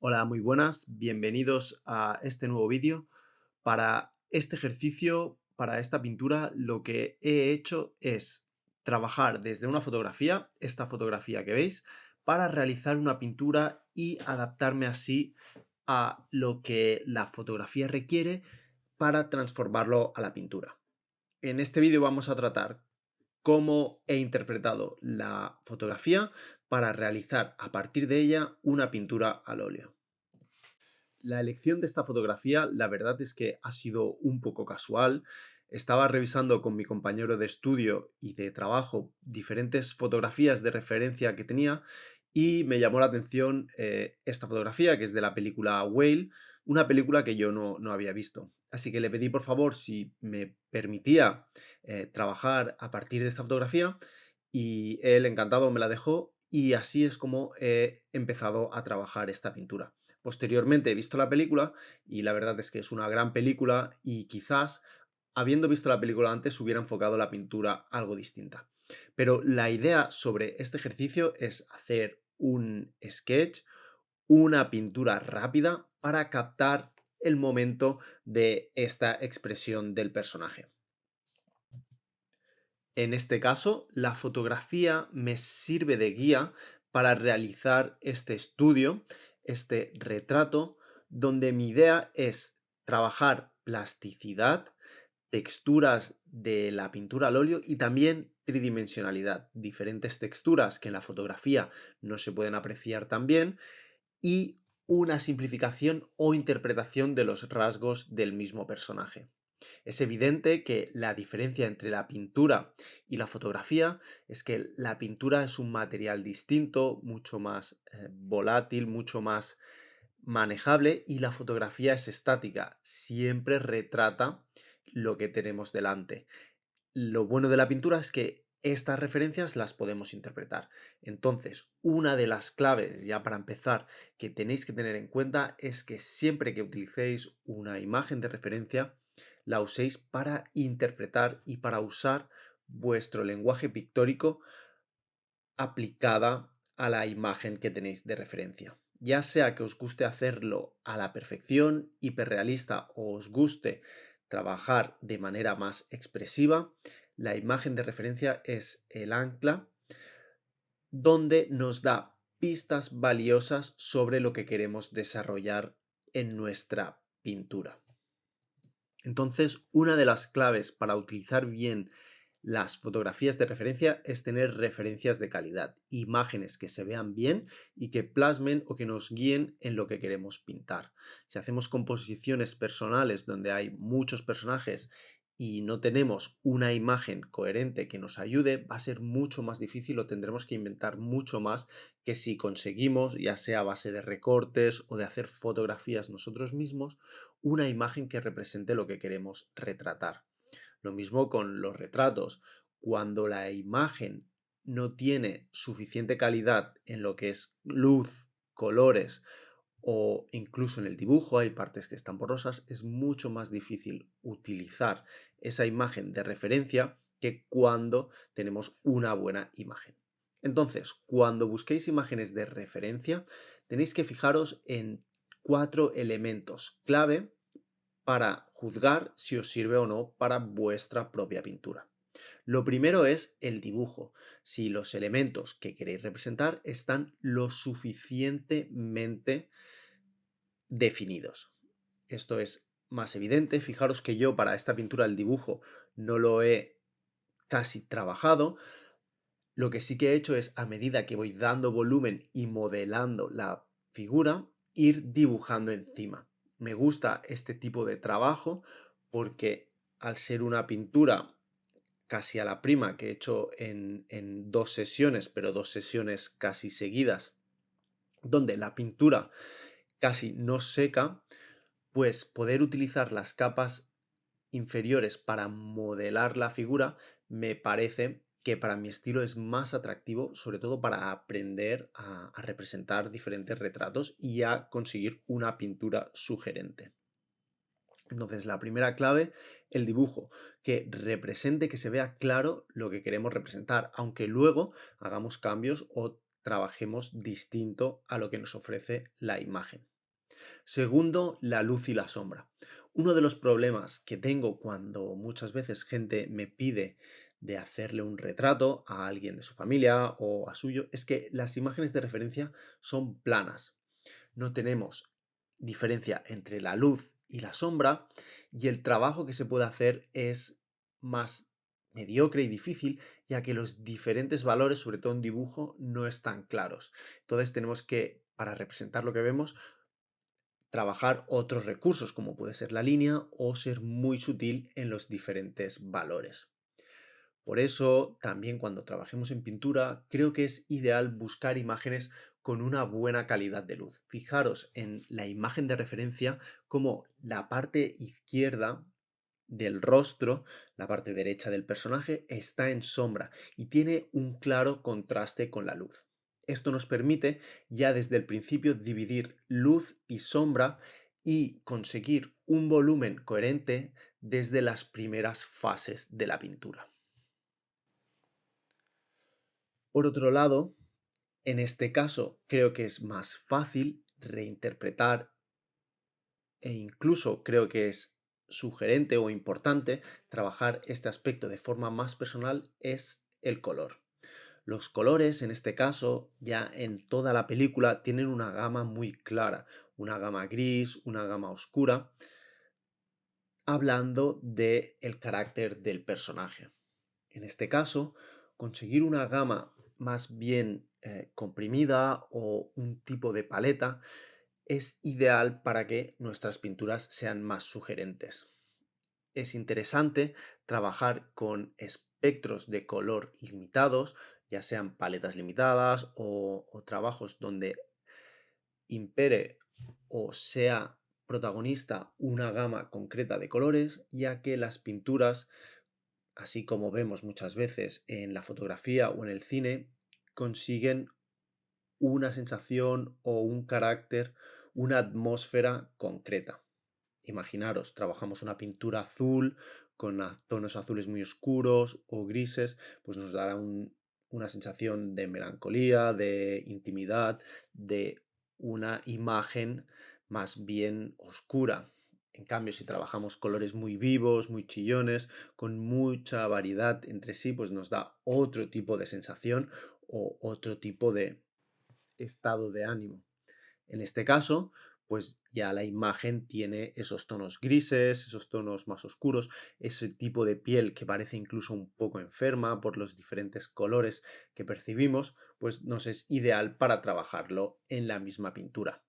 Hola, muy buenas, bienvenidos a este nuevo vídeo. Para este ejercicio, para esta pintura, lo que he hecho es trabajar desde una fotografía, esta fotografía que veis, para realizar una pintura y adaptarme así a lo que la fotografía requiere para transformarlo a la pintura. En este vídeo vamos a tratar cómo he interpretado la fotografía para realizar a partir de ella una pintura al óleo. La elección de esta fotografía, la verdad es que ha sido un poco casual. Estaba revisando con mi compañero de estudio y de trabajo diferentes fotografías de referencia que tenía y me llamó la atención esta fotografía, que es de la película Whale, una película que yo no había visto. Así que le pedí por favor si me permitía trabajar a partir de esta fotografía y él encantado me la dejó y así es como he empezado a trabajar esta pintura. Posteriormente he visto la película y la verdad es que es una gran película y quizás, habiendo visto la película antes, hubiera enfocado la pintura algo distinta. Pero la idea sobre este ejercicio es hacer un sketch, una pintura rápida para captar el momento de esta expresión del personaje. En este caso, la fotografía me sirve de guía para realizar este estudio, este retrato, donde mi idea es trabajar plasticidad, texturas de la pintura al óleo y también tridimensionalidad, diferentes texturas que en la fotografía no se pueden apreciar tan bien y una simplificación o interpretación de los rasgos del mismo personaje. Es evidente que la diferencia entre la pintura y la fotografía es que la pintura es un material distinto, mucho más volátil, mucho más manejable y la fotografía es estática, siempre retrata lo que tenemos delante. Lo bueno de la pintura es que estas referencias las podemos interpretar. Entonces, una de las claves, ya para empezar, que tenéis que tener en cuenta es que siempre que utilicéis una imagen de referencia, la uséis para interpretar y para usar vuestro lenguaje pictórico aplicada a la imagen que tenéis de referencia. Ya sea que os guste hacerlo a la perfección, hiperrealista, o os guste trabajar de manera más expresiva, la imagen de referencia es el ancla donde nos da pistas valiosas sobre lo que queremos desarrollar en nuestra pintura. Entonces, una de las claves para utilizar bien las fotografías de referencia es tener referencias de calidad, imágenes que se vean bien y que plasmen o que nos guíen en lo que queremos pintar. Si hacemos composiciones personales donde hay muchos personajes y no tenemos una imagen coherente que nos ayude, va a ser mucho más difícil o tendremos que inventar mucho más que si conseguimos, ya sea a base de recortes o de hacer fotografías nosotros mismos, una imagen que represente lo que queremos retratar. Lo mismo con los retratos. Cuando la imagen no tiene suficiente calidad en lo que es luz, colores o incluso en el dibujo, hay partes que están borrosas, es mucho más difícil utilizar esa imagen de referencia que cuando tenemos una buena imagen. Entonces, cuando busquéis imágenes de referencia, tenéis que fijaros en 4 elementos clave para juzgar si os sirve o no para vuestra propia pintura. Lo primero es el dibujo, si los elementos que queréis representar están lo suficientemente definidos. Esto es más evidente, fijaros que yo para esta pintura el dibujo no lo he casi trabajado, lo que sí que he hecho es a medida que voy dando volumen y modelando la figura, ir dibujando encima. Me gusta este tipo de trabajo porque al ser una pintura casi a la prima que he hecho en 2 sesiones, pero 2 sesiones casi seguidas, donde la pintura casi no seca, pues poder utilizar las capas inferiores para modelar la figura me parece que para mi estilo es más atractivo, sobre todo para aprender a representar diferentes retratos y a conseguir una pintura sugerente. Entonces, la primera clave, el dibujo, que represente, que se vea claro lo que queremos representar, aunque luego hagamos cambios o trabajemos distinto a lo que nos ofrece la imagen. Segundo, la luz y la sombra. Uno de los problemas que tengo cuando muchas veces gente me pide de hacerle un retrato a alguien de su familia o a suyo es que las imágenes de referencia son planas. No tenemos diferencia entre la luz y la sombra y el trabajo que se puede hacer es más mediocre y difícil, ya que los diferentes valores, sobre todo en dibujo, no están claros. Entonces tenemos que, para representar lo que vemos, trabajar otros recursos, como puede ser la línea, o ser muy sutil en los diferentes valores. Por eso, también cuando trabajemos en pintura, creo que es ideal buscar imágenes con una buena calidad de luz. Fijaros en la imagen de referencia como la parte izquierda del rostro, la parte derecha del personaje, está en sombra y tiene un claro contraste con la luz. Esto nos permite ya desde el principio dividir luz y sombra y conseguir un volumen coherente desde las primeras fases de la pintura. Por otro lado, en este caso creo que es más fácil reinterpretar e incluso creo que es sugerente o importante trabajar este aspecto de forma más personal es el color. Los colores, en este caso, ya en toda la película, tienen una gama muy clara, una gama gris, una gama oscura, hablando del carácter del personaje. En este caso, conseguir una gama más bien comprimida o un tipo de paleta es ideal para que nuestras pinturas sean más sugerentes. Es interesante trabajar con espectros de color limitados, ya sean paletas limitadas o trabajos donde impere o sea protagonista una gama concreta de colores, ya que las pinturas, así como vemos muchas veces en la fotografía o en el cine, consiguen una sensación o un carácter, una atmósfera concreta. Imaginaros, trabajamos una pintura azul con tonos azules muy oscuros o grises, pues nos dará una sensación de melancolía, de intimidad, de una imagen más bien oscura. En cambio, si trabajamos colores muy vivos, muy chillones, con mucha variedad entre sí, pues nos da otro tipo de sensación o otro tipo de estado de ánimo. En este caso, pues ya la imagen tiene esos tonos grises, esos tonos más oscuros, ese tipo de piel que parece incluso un poco enferma por los diferentes colores que percibimos, pues nos es ideal para trabajarlo en la misma pintura.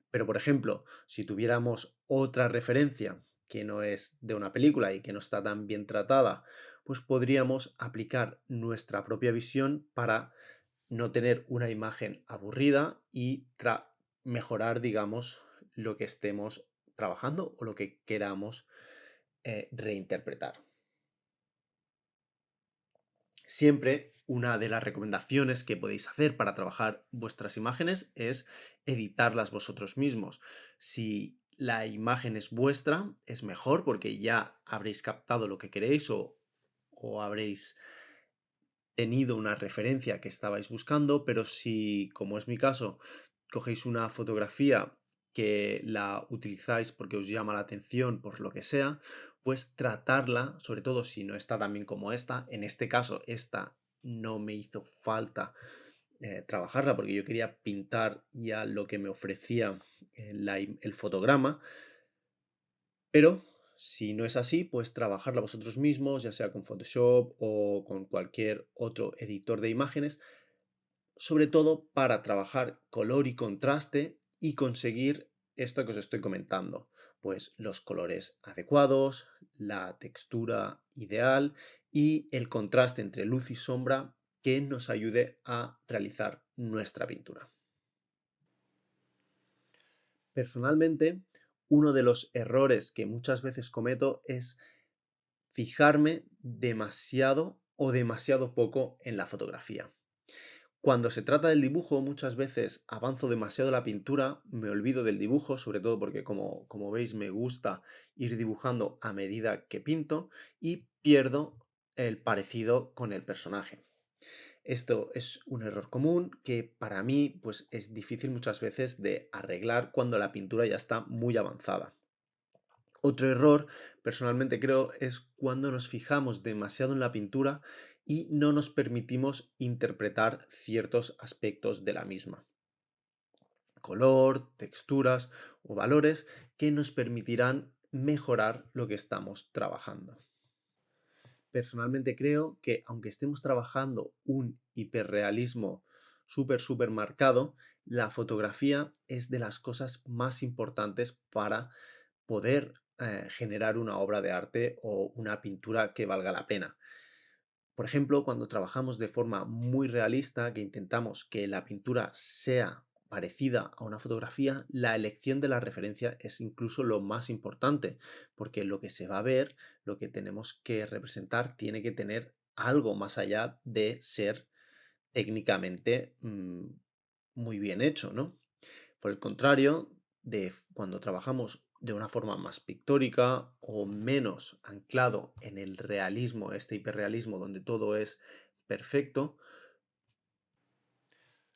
Pero, por ejemplo, si tuviéramos otra referencia que no es de una película y que no está tan bien tratada, pues podríamos aplicar nuestra propia visión para no tener una imagen aburrida y mejorar, digamos, lo que estemos trabajando o lo que queramos reinterpretar. Siempre una de las recomendaciones que podéis hacer para trabajar vuestras imágenes es editarlas vosotros mismos. Si la imagen es vuestra, es mejor porque ya habréis captado lo que queréis o habréis tenido una referencia que estabais buscando, pero si, como es mi caso, cogéis una fotografía que la utilizáis porque os llama la atención, por lo que sea, pues tratarla, sobre todo si no está tan bien como esta, en este caso esta no me hizo falta trabajarla porque yo quería pintar ya lo que me ofrecía el fotograma, pero si no es así, pues trabajarla vosotros mismos, ya sea con Photoshop o con cualquier otro editor de imágenes, sobre todo para trabajar color y contraste y conseguir esto que os estoy comentando, pues los colores adecuados, la textura ideal y el contraste entre luz y sombra que nos ayude a realizar nuestra pintura. Personalmente, uno de los errores que muchas veces cometo es fijarme demasiado o demasiado poco en la fotografía. Cuando se trata del dibujo, muchas veces avanzo demasiado la pintura, me olvido del dibujo, sobre todo porque como veis me gusta ir dibujando a medida que pinto y pierdo el parecido con el personaje. Esto es un error común que para mí pues, es difícil muchas veces de arreglar cuando la pintura ya está muy avanzada. Otro error, personalmente creo, es cuando nos fijamos demasiado en la pintura y no nos permitimos interpretar ciertos aspectos de la misma. Color, texturas o valores que nos permitirán mejorar lo que estamos trabajando. Personalmente creo que aunque estemos trabajando un hiperrealismo súper marcado, la fotografía es de las cosas más importantes para poder generar una obra de arte o una pintura que valga la pena. Por ejemplo, cuando trabajamos de forma muy realista, que intentamos que la pintura sea parecida a una fotografía, la elección de la referencia es incluso lo más importante, porque lo que se va a ver, lo que tenemos que representar, tiene que tener algo más allá de ser técnicamente muy bien hecho, ¿no? Por el contrario, cuando trabajamos de una forma más pictórica o menos anclado en el realismo, este hiperrealismo donde todo es perfecto,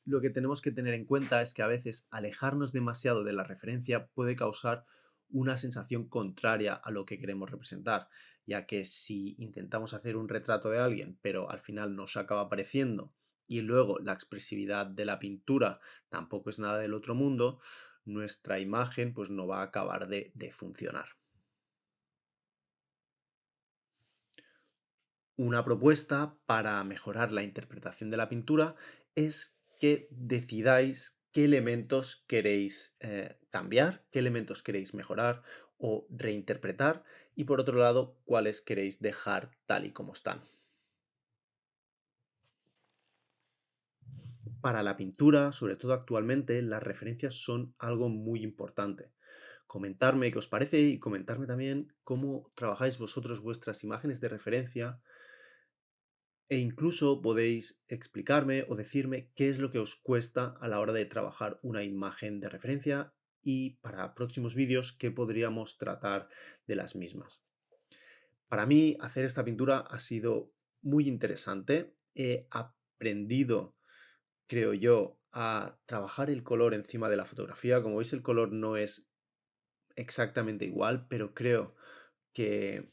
lo que tenemos que tener en cuenta es que a veces alejarnos demasiado de la referencia puede causar una sensación contraria a lo que queremos representar, ya que si intentamos hacer un retrato de alguien, pero al final nos acaba pareciendo y luego la expresividad de la pintura tampoco es nada del otro mundo, nuestra imagen pues no va a acabar de funcionar. Una propuesta para mejorar la interpretación de la pintura es que decidáis qué elementos queréis cambiar, qué elementos queréis mejorar o reinterpretar y por otro lado, cuáles queréis dejar tal y como están. Para la pintura, sobre todo actualmente, las referencias son algo muy importante. Comentarme qué os parece y comentarme también cómo trabajáis vosotros vuestras imágenes de referencia. E incluso podéis explicarme o decirme qué es lo que os cuesta a la hora de trabajar una imagen de referencia y para próximos vídeos qué podríamos tratar de las mismas. Para mí, hacer esta pintura ha sido muy interesante. He aprendido, creo yo, a trabajar el color encima de la fotografía. Como veis, el color no es exactamente igual, pero creo que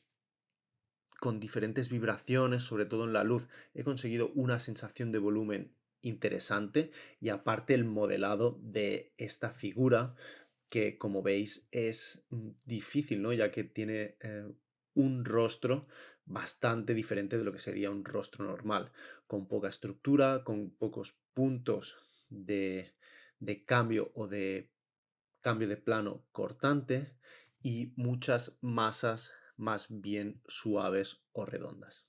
con diferentes vibraciones, sobre todo en la luz, he conseguido una sensación de volumen interesante y aparte el modelado de esta figura que como veis es difícil, ¿no? Ya que tiene un rostro bastante diferente de lo que sería un rostro normal, con poca estructura, con pocos puntos de cambio o de cambio de plano cortante y muchas masas más bien suaves o redondas.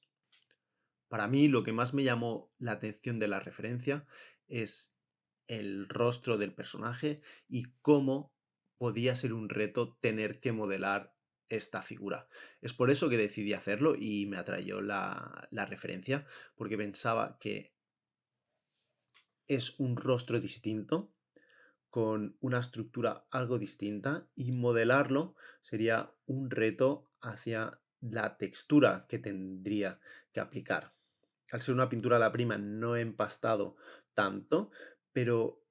Para mí lo que más me llamó la atención de la referencia es el rostro del personaje y cómo podía ser un reto tener que modelar esta figura. Es por eso que decidí hacerlo y me atrayó la referencia, porque pensaba que es un rostro distinto con una estructura algo distinta y modelarlo sería un reto hacia la textura que tendría que aplicar. Al ser una pintura a la prima no he empastado tanto, pero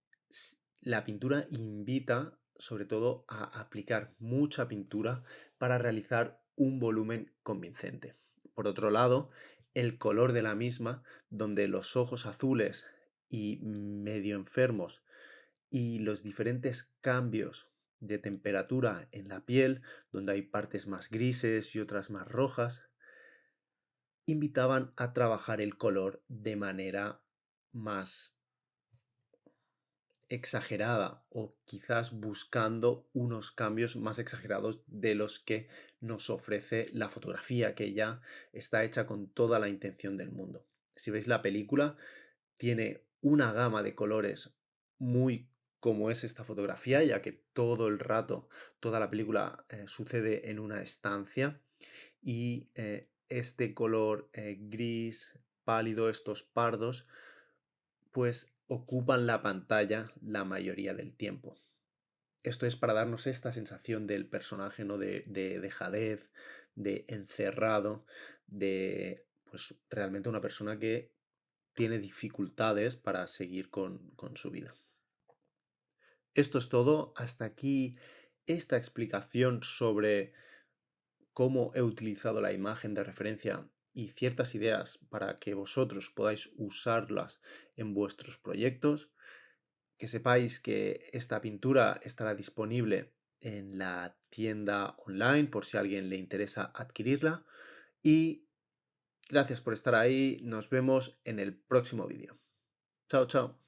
la pintura invita sobre todo a aplicar mucha pintura para realizar un volumen convincente. Por otro lado, el color de la misma, donde los ojos azules y medio enfermos y los diferentes cambios de temperatura en la piel, donde hay partes más grises y otras más rojas, invitaban a trabajar el color de manera más exagerada o quizás buscando unos cambios más exagerados de los que nos ofrece la fotografía, que ya está hecha con toda la intención del mundo. Si veis la película, tiene una gama de colores muy como es esta fotografía, ya que todo el rato, toda la película sucede en una estancia y este color gris pálido, estos pardos, pues ocupan la pantalla la mayoría del tiempo. Esto es para darnos esta sensación del personaje, ¿no? De dejadez, de encerrado, de pues realmente una persona que tiene dificultades para seguir con su vida. Esto es todo. Hasta aquí esta explicación sobre cómo he utilizado la imagen de referencia y ciertas ideas para que vosotros podáis usarlas en vuestros proyectos. Que sepáis que esta pintura estará disponible en la tienda online por si a alguien le interesa adquirirla. Y gracias por estar ahí. Nos vemos en el próximo vídeo. Chao, chao.